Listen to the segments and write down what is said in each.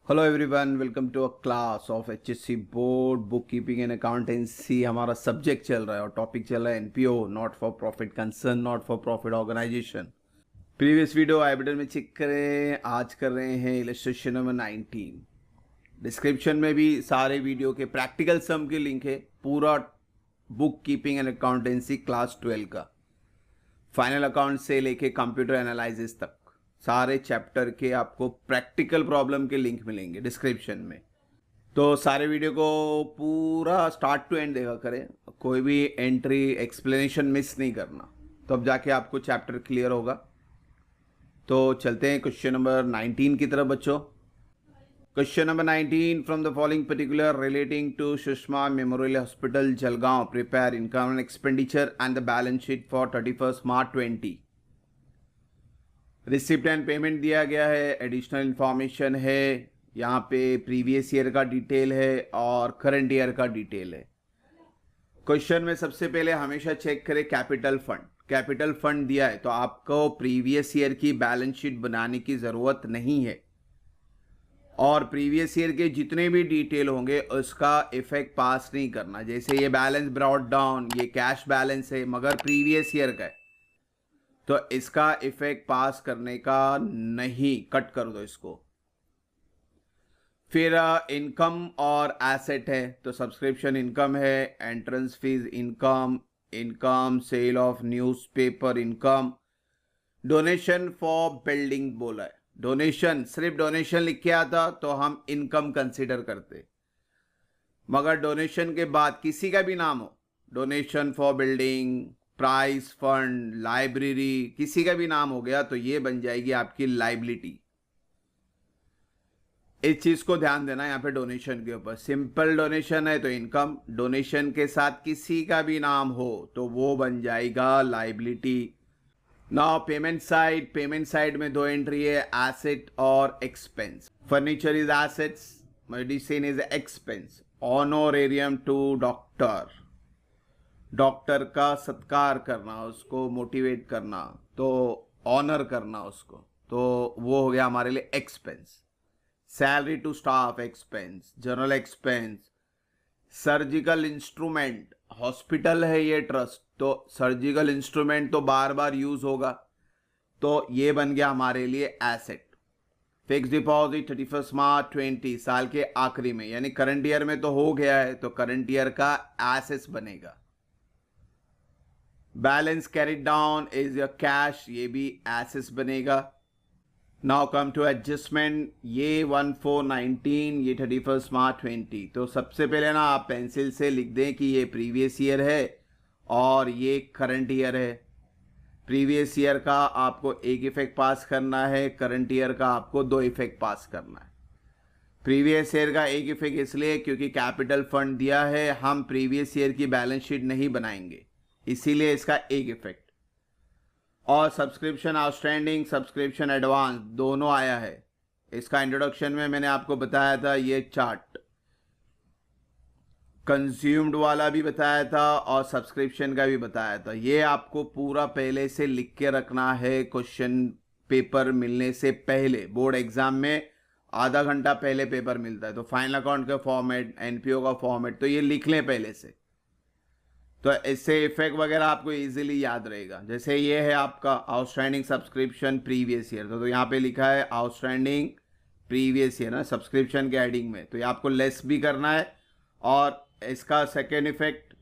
Hello everyone, welcome to a class of HSC board book keeping and accountancy. हमारा subject चल रहा है और टॉपिक चल रहा है NPO, not for profit concern, not for profit organisation. Previous video I button में check करें। आज कर रहे हैं इलस्ट्रेशन नंबर 19। डिस्क्रिप्शन में भी सारे वीडियो के प्रैक्टिकल सम के लिंक है। पूरा book keeping and accountancy class 12 का फाइनल अकाउंट से लेके कंप्यूटर एनालिसिस तक सारे चैप्टर के आपको प्रैक्टिकल प्रॉब्लम के लिंक मिलेंगे डिस्क्रिप्शन में। तो सारे वीडियो को पूरा स्टार्ट टू एंड देखा करें, कोई भी एंट्री एक्सप्लेनेशन मिस नहीं करना, तो अब जाके आपको चैप्टर क्लियर होगा। तो चलते हैं क्वेश्चन नंबर 19 की तरफ बच्चों। Question number 19, from the following particular relating to Sushma memorial hospital Jalgaon prepare income and expenditure and the balance sheet for 31 March 20। Receipt and payment दिया गया है, एडिशनल इंफॉर्मेशन है, यहाँ पे प्रीवियस ईयर का डिटेल है और करंट ईयर का डिटेल है। क्वेश्चन में सबसे पहले हमेशा चेक करें कैपिटल फंड। कैपिटल फंड दिया है तो आपको प्रीवियस ईयर की बैलेंस शीट बनाने की ज़रूरत नहीं है, और प्रीवियस ईयर के जितने भी डिटेल होंगे उसका इफेक्ट पास नहीं करना। जैसे ये बैलेंस ब्रॉट डाउन, ये कैश बैलेंस है मगर प्रीवियस ईयर का है, तो इसका इफेक्ट पास करने का नहीं, कट कर दो इसको। फिर इनकम और एसेट है, तो सब्सक्रिप्शन इनकम है, entrance fees income, income sale of newspaper income, donation for building बोला है। डोनेशन, सिर्फ डोनेशन लिख के आता तो हम इनकम कंसिडर करते, मगर डोनेशन के बाद किसी का भी नाम हो, donation for building, price fund, library, किसी का भी नाम हो गया तो ये बन जाएगी आपकी लाइबिलिटी। इस चीज को ध्यान देना यहाँ पे डोनेशन के ऊपर। सिंपल डोनेशन है तो इनकम, डोनेशन के साथ किसी का भी नाम हो तो वो बन जाएगा liability. Now payment side, payment side में दो एंट्री है, एसेट और expense. Furniture is assets, medicine is expense. Honorarium to doctor, doctor का सत्कार करना, उसको मोटिवेट करना, तो ऑनर करना उसको, तो वो हो गया हमारे लिए expense. Salary to staff expense, general expense. Surgical instrument, hospital है ये ट्रस्ट, तो सर्जिकल इंस्ट्रूमेंट तो बार बार यूज होगा, तो ये बन गया हमारे लिए एसेट। फिक्स डिपॉजिट 31 मार्च 20 साल के आखिरी में, यानी करंट ईयर में तो हो गया है, तो करंट ईयर का एसेट्स बनेगा। Balance carried down is your cash, ये भी एसेट्स बनेगा। नाउ कम टू एडजस्टमेंट, ये 1419, ये 31 मार्च 20। तो सबसे पहले ना आप पेंसिल से लिख दें कि ये प्रीवियस ईयर है और ये करंट ईयर है। प्रीवियस ईयर का आपको एक इफेक्ट पास करना है, करंट ईयर का आपको दो इफेक्ट पास करना है। प्रीवियस ईयर का एक इफेक्ट इसलिए क्योंकि कैपिटल फंड दिया है, हम प्रीवियस ईयर की बैलेंस शीट नहीं बनाएंगे, इसीलिए इसका एक इफेक्ट। और सब्सक्रिप्शन आउटस्टैंडिंग, सब्सक्रिप्शन एडवांस दोनों आया है। इसका इंट्रोडक्शन में मैंने आपको बताया था, ये चार्ट कंज्यूम्ड वाला भी बताया था और सब्सक्रिप्शन का भी बताया था। ये आपको पूरा पहले से लिख के रखना है, क्वेश्चन पेपर मिलने से पहले। बोर्ड एग्जाम में आधा घंटा पहले पेपर मिलता है, तो फाइनल अकाउंट का फॉर्मेट, एनपीओ का फॉर्मेट, तो ये लिख लें पहले से, तो इससे इफेक्ट वगैरह आपको इजीली याद रहेगा। जैसे ये है आपका आउटस्टैंडिंग सब्सक्रिप्शन प्रीवियस ईयर, तो यहाँ पे लिखा है आउटस्टैंडिंग प्रीवियस ईयर ना, सब्सक्रिप्शन के एडिंग में, तो ये आपको लेस भी करना है। और इसका सेकेंड इफेक्ट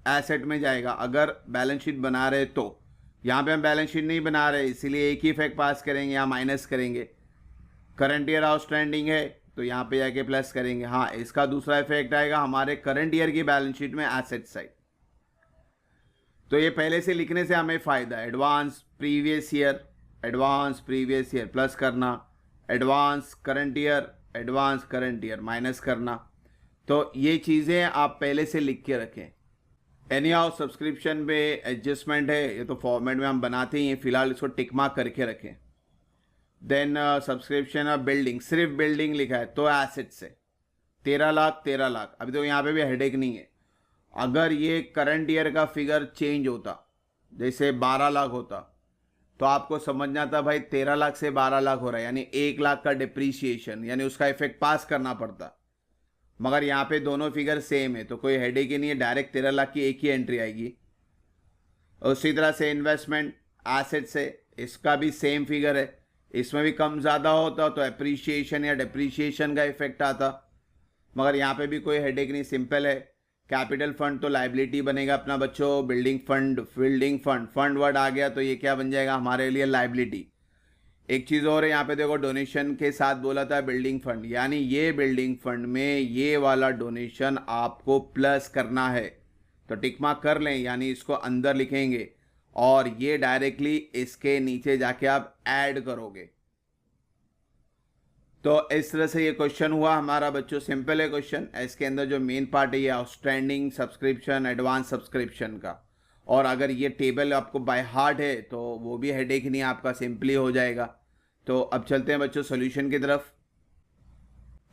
एसेट में जाएगा अगर बैलेंस शीट बना रहे, तो यहाँ पे हम बैलेंस शीट नहीं बना रहे, इसीलिए एक ही इफेक्ट पास करेंगे, यहाँ माइनस करेंगे। करंट ईयर आउटस्टैंडिंग है तो यहाँ पे जाके प्लस करेंगे। हाँ, इसका दूसरा इफेक्ट आएगा हमारे करंट ईयर की बैलेंस शीट में एसेट साइड, तो ये पहले से लिखने से हमें फ़ायदा है। Advance previous year, advance previous year plus करना, advance current year, advance current year minus करना, तो ये चीज़ें आप पहले से लिख के रखें। एनी हाउ सब्सक्रिप्शन में एडजस्टमेंट है, ये तो फॉर्मेट में हम बनाते ही हैं, फिलहाल इसको टिक मार्क करके रखें। देन सब्सक्रिप्शन ऑफ बिल्डिंग, सिर्फ बिल्डिंग लिखा है तो एसेट से 13 लाख 13 लाख, अभी तो यहाँ पे भी हेडेक नहीं है। अगर ये करंट ईयर का फिगर चेंज होता, जैसे 12 लाख होता, तो आपको समझना था भाई 13 लाख से 12 लाख हो रहा है, यानी 1 लाख का डिप्रीशिएशन, यानी उसका इफेक्ट पास करना पड़ता। मगर यहाँ पे दोनों फिगर सेम है तो कोई हेडेक ही नहीं है, डायरेक्ट 13 लाख की एक ही एंट्री आएगी। उसी तरह से इन्वेस्टमेंट एसेट से इसका भी सेम फिगर है, इसमें भी कम ज़्यादा होता तो एप्रिशिएशन या डिप्रीशिएशन का इफेक्ट आता, मगर यहाँ पे भी कोई हेडेक नहीं, सिंपल है। कैपिटल फंड तो लाइबिलिटी बनेगा अपना बच्चों, बिल्डिंग फंड फंड वर्ड आ गया तो ये क्या बन जाएगा हमारे लिए, लाइबिलिटी। एक चीज़ और है यहाँ पे देखो, डोनेशन के साथ बोला था बिल्डिंग फंड, यानी ये बिल्डिंग फंड में ये वाला डोनेशन आपको प्लस करना है, तो टिक मार्क कर लें, यानी इसको अंदर लिखेंगे और ये डायरेक्टली इसके नीचे जाके आप ऐड करोगे। तो इस तरह से ये क्वेश्चन हुआ हमारा बच्चों, सिंपल है क्वेश्चन। इसके अंदर जो मेन पार्ट है ये आउटस्टैंडिंग सब्सक्रिप्शन, एडवांस सब्सक्रिप्शन का, और अगर ये टेबल आपको बाय हार्ट है तो वो भी हेडेक नहीं, आपका सिंपली हो जाएगा। तो अब चलते हैं बच्चों सॉल्यूशन की तरफ।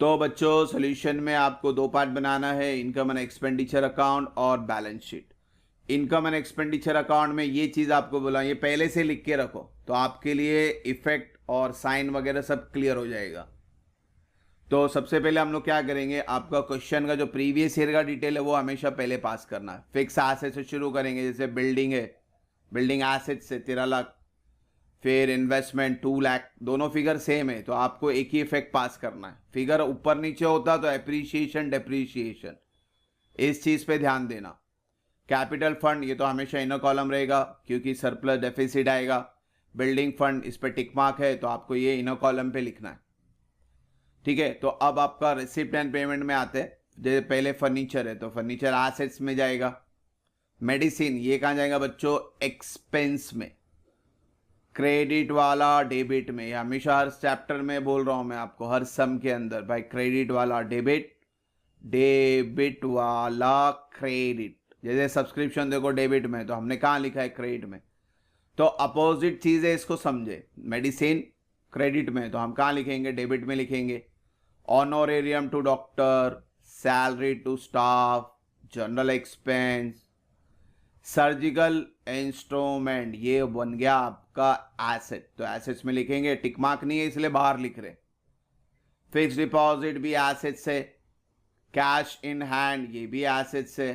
तो बच्चों सॉल्यूशन में आपको दो पार्ट बनाना है, इनकम एंड एक्सपेंडिचर अकाउंट और balance sheet. Income and expenditure account में ये चीज़ आपको बोला, ये पहले से लिख के रखो तो आपके लिए इफेक्ट और साइन वगैरह सब क्लियर हो जाएगा। तो सबसे पहले हम लोग क्या करेंगे, आपका क्वेश्चन का जो प्रीवियस ईयर का डिटेल है वो हमेशा पहले पास करना है। फिक्स एसेट से शुरू करेंगे, जैसे बिल्डिंग है, बिल्डिंग एसेट से 13 लाख, फिर इन्वेस्टमेंट 2 लाख, दोनों फिगर सेम है तो आपको एक ही इफेक्ट पास करना है। फिगर ऊपर नीचे होता तो एप्रिशिएशन डेप्रीशिएशन, इस चीज़ पे ध्यान देना। कैपिटल फंड ये तो हमेशा इनर कॉलम रहेगा क्योंकि सरप्लस डेफिसिट आएगा। बिल्डिंग फंड इस पर टिक मार्क है तो आपको ये इनर कॉलम पे लिखना है, ठीक है। तो अब आपका रिसिप्ट एंड पेमेंट में आते हैं, जैसे पहले फर्नीचर है तो फर्नीचर एसेट्स में जाएगा। मेडिसिन ये कहाँ जाएगा बच्चों, एक्सपेंस में। क्रेडिट वाला डेबिट में, हमेशा हर चैप्टर में बोल रहा हूँ मैं आपको, हर सम के अंदर भाई क्रेडिट वाला डेबिट, डेबिट वाला क्रेडिट। जैसे सब्सक्रिप्शन देखो डेबिट में तो हमने कहाँ लिखा है, क्रेडिट में। तो अपोजिट चीज़ है, इसको समझे। मेडिसिन क्रेडिट में तो हम कहाँ लिखेंगे, डेबिट में लिखेंगे। Honorarium to doctor, salary to staff, general expense, surgical instrument ये बन गया आपका एसेट, तो एसेट्स में लिखेंगे। टिक मार्क नहीं है इसलिए बाहर लिख रहे। फिक्स डिपॉजिट भी एसेट से, कैश इन हैंड ये भी एसेट से।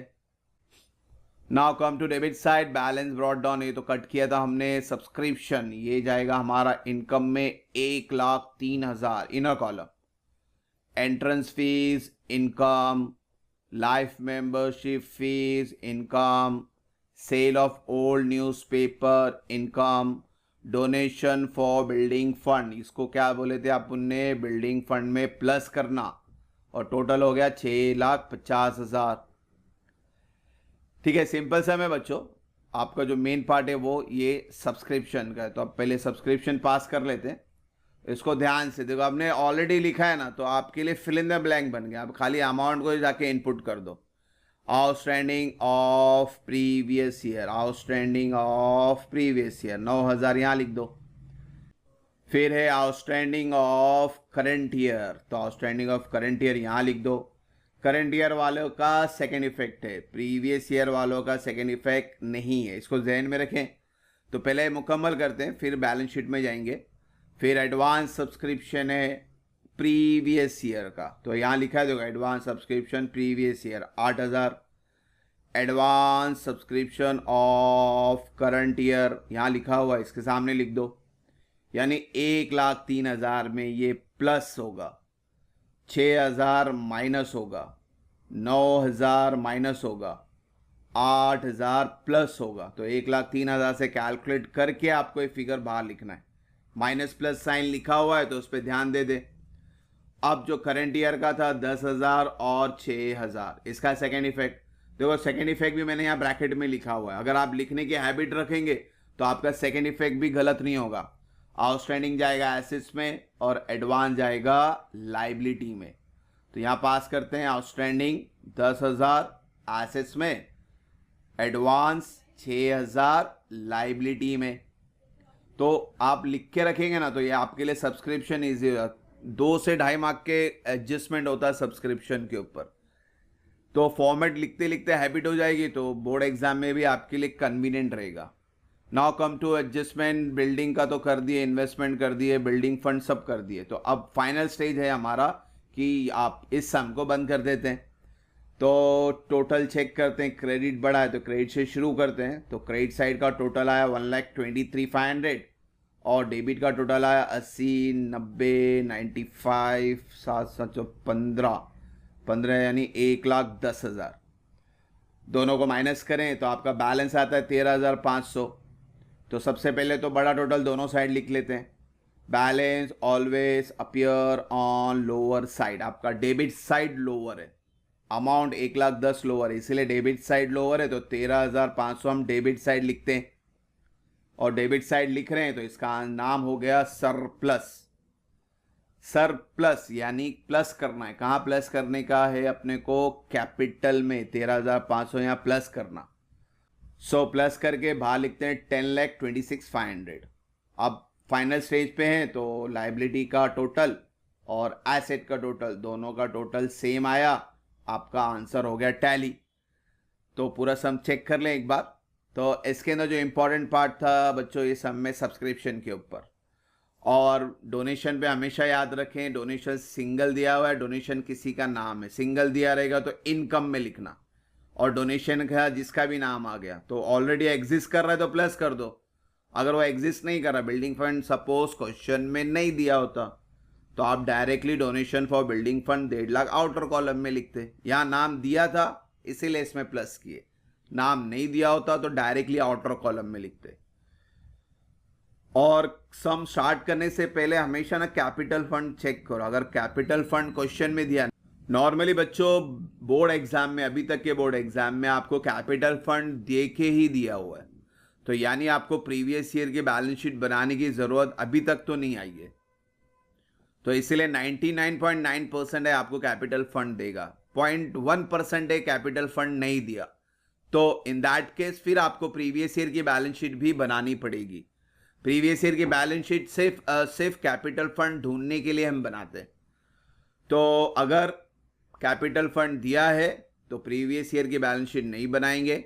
Now come to debit side, balance brought down, ये तो कट किया था हमने। सब्सक्रिप्शन ये जाएगा हमारा इनकम में 1,03,000 inner column. Entrance fees income, life membership fee income, sale of old newspaper income, donation for building fund, इसको क्या बोले थे अपन ने, बिल्डिंग फंड में प्लस करना, और टोटल हो गया 6,50,000। ठीक है, सिंपल सा है बच्चों। आपका जो मेन पार्ट है वो ये सब्सक्रिप्शन का है, तो आप पहले सब्सक्रिप्शन पास कर लेते हैं। इसको ध्यान से देखो, आपने ऑलरेडी लिखा है ना तो आपके लिए फिल इन द ब्लैंक बन गया। आप खाली अमाउंट को जाके इनपुट कर दो। Outstanding of previous year, outstanding of previous year 9,000 यहाँ लिख दो। फिर है आउटस्टैंडिंग ऑफ करंट ईयर, तो आउटस्टैंडिंग ऑफ करंट ईयर यहाँ लिख दो। करंट ईयर वालों का सेकेंड इफेक्ट है, प्रीवियस ईयर वालों का सेकेंड इफेक्ट नहीं है, इसको जहन में रखें। तो पहले मुकम्मल करते हैं फिर बैलेंस शीट में जाएंगे। फिर एडवांस सब्सक्रिप्शन है प्रीवियस ईयर का, तो यहाँ लिखा है देखो, advance subscription previous year 8,000। Advance subscription of current year यहाँ लिखा हुआ है, इसके सामने लिख दो, यानी 1,03,000 में ये प्लस होगा, 6,000 माइनस होगा, 9,000 माइनस होगा, 8,000 प्लस होगा। तो 1,03,000 से कैलकुलेट करके आपको ये फिगर बाहर लिखना है। माइनस प्लस साइन लिखा हुआ है तो उस पर ध्यान दे दे। अब जो करंट ईयर का था 10,000 और 6,000, इसका सेकेंड इफेक्ट देखो, सेकेंड इफेक्ट भी मैंने यहाँ ब्रैकेट में लिखा हुआ है। अगर आप लिखने की हैबिट रखेंगे तो आपका सेकेंड इफेक्ट भी गलत नहीं होगा। आउटस्टैंडिंग जाएगा एसेट्स में और एडवांस जाएगा लाइबिलिटी में। तो यहाँ पास करते हैं, आउटस्टैंडिंग 10,000 एसेट्स में, एडवांस 6,000 लाइबिलिटी में। तो आप लिख के रखेंगे ना तो ये आपके लिए सब्सक्रिप्शन ईजी हो जाता। 2 से 2.5 मार्क के एडजस्टमेंट होता है सब्सक्रिप्शन के ऊपर, तो फॉर्मेट लिखते लिखते हैबिट हो जाएगी तो बोर्ड एग्जाम में भी आपके लिए कन्वीनियंट रहेगा। Now come to adjustment, building का तो कर दिए, इन्वेस्टमेंट कर दिए, बिल्डिंग फंड सब कर दिए। तो अब फाइनल स्टेज है हमारा कि आप इस सम को बंद कर देते हैं। तो टोटल चेक करते हैं, क्रेडिट बढ़ा है तो क्रेडिट से शुरू करते हैं। तो क्रेडिट साइड का टोटल आया 1,23,500 और डेबिट का टोटल आया 80, 90, 95, 7, 15 यानी 1,10,000। दोनों को माइनस करें तो आपका बैलेंस आता है 13,500। तो सबसे पहले तो बड़ा टोटल दोनों साइड लिख लेते हैं। Balance always appear on lower side, आपका डेबिट साइड लोअर है, अमाउंट 1,10,000 लोअर है, इसीलिए डेबिट साइड लोअर है। तो 13,500 हम डेबिट साइड लिखते हैं और डेबिट साइड लिख रहे हैं तो इसका नाम हो गया सरप्लस। सरप्लस यानी प्लस करना है। कहाँ प्लस करने का है अपने को? कैपिटल में 13,500 यहाँ प्लस करना। सो प्लस करके बाहर लिखते हैं 10,26,500। अब फाइनल स्टेज पे हैं तो लाइबिलिटी का टोटल और एसेट का टोटल दोनों का टोटल सेम आया, आपका आंसर हो गया टैली। तो पूरा सम चेक कर लें एक बार। तो इसके अंदर जो इंपॉर्टेंट पार्ट था बच्चों ये सम में सब्सक्रिप्शन के ऊपर और डोनेशन पे हमेशा याद रखें, डोनेशन सिंगल दिया हुआ है, डोनेशन किसी का नाम है, सिंगल दिया रहेगा तो इनकम में लिखना, और डोनेशन का जिसका भी नाम आ गया तो ऑलरेडी एग्जिस्ट कर रहा है तो प्लस कर दो। अगर वो एग्जिस्ट नहीं कर रहा, बिल्डिंग फंड सपोज क्वेश्चन में नहीं दिया होता तो आप directly donation for building fund 1.5 lakh outer column में लिखते। यहाँ नाम दिया था इसीलिए इसमें प्लस किए, नाम नहीं दिया होता तो डायरेक्टली आउटर कॉलम में लिखते। और सम स्टार्ट करने से पहले हमेशा ना कैपिटल फंड चेक करो। अगर कैपिटल फंड क्वेश्चन में दिया, नॉर्मली बच्चों बोर्ड एग्जाम में, अभी तक के बोर्ड एग्जाम में आपको कैपिटल फंड दे के ही दिया हुआ है, तो यानी आपको प्रीवियस ईयर की बैलेंस शीट बनाने की जरूरत अभी तक तो नहीं आई है। तो इसलिए 99.9% है आपको कैपिटल फंड देगा, 0.1% है कैपिटल फंड नहीं दिया। तो इन दैट केस फिर आपको प्रीवियस ईयर की बैलेंस शीट भी बनानी पड़ेगी। प्रीवियस ईयर की बैलेंस शीट सिर्फ कैपिटल फंड ढूंढने के लिए हम बनाते हैं। तो अगर कैपिटल फंड दिया है तो प्रीवियस ईयर की बैलेंस शीट नहीं बनाएंगे,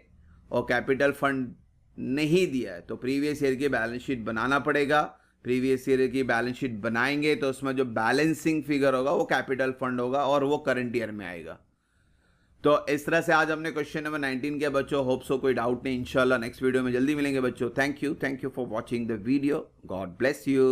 और कैपिटल फंड नहीं दिया है तो प्रीवियस ईयर की बैलेंस शीट बनाना पड़ेगा। प्रीवियस ईयर की बैलेंस शीट बनाएंगे तो उसमें जो बैलेंसिंग फिगर होगा वो कैपिटल फंड होगा और वो करंट ईयर में आएगा। तो इस तरह से आज हमने क्वेश्चन नंबर 19 किया बच्चों। होप सो कोई डाउट नहीं, इंशाल्लाह नेक्स्ट वीडियो में जल्दी मिलेंगे बच्चों। Thank you for watching the video. God bless you.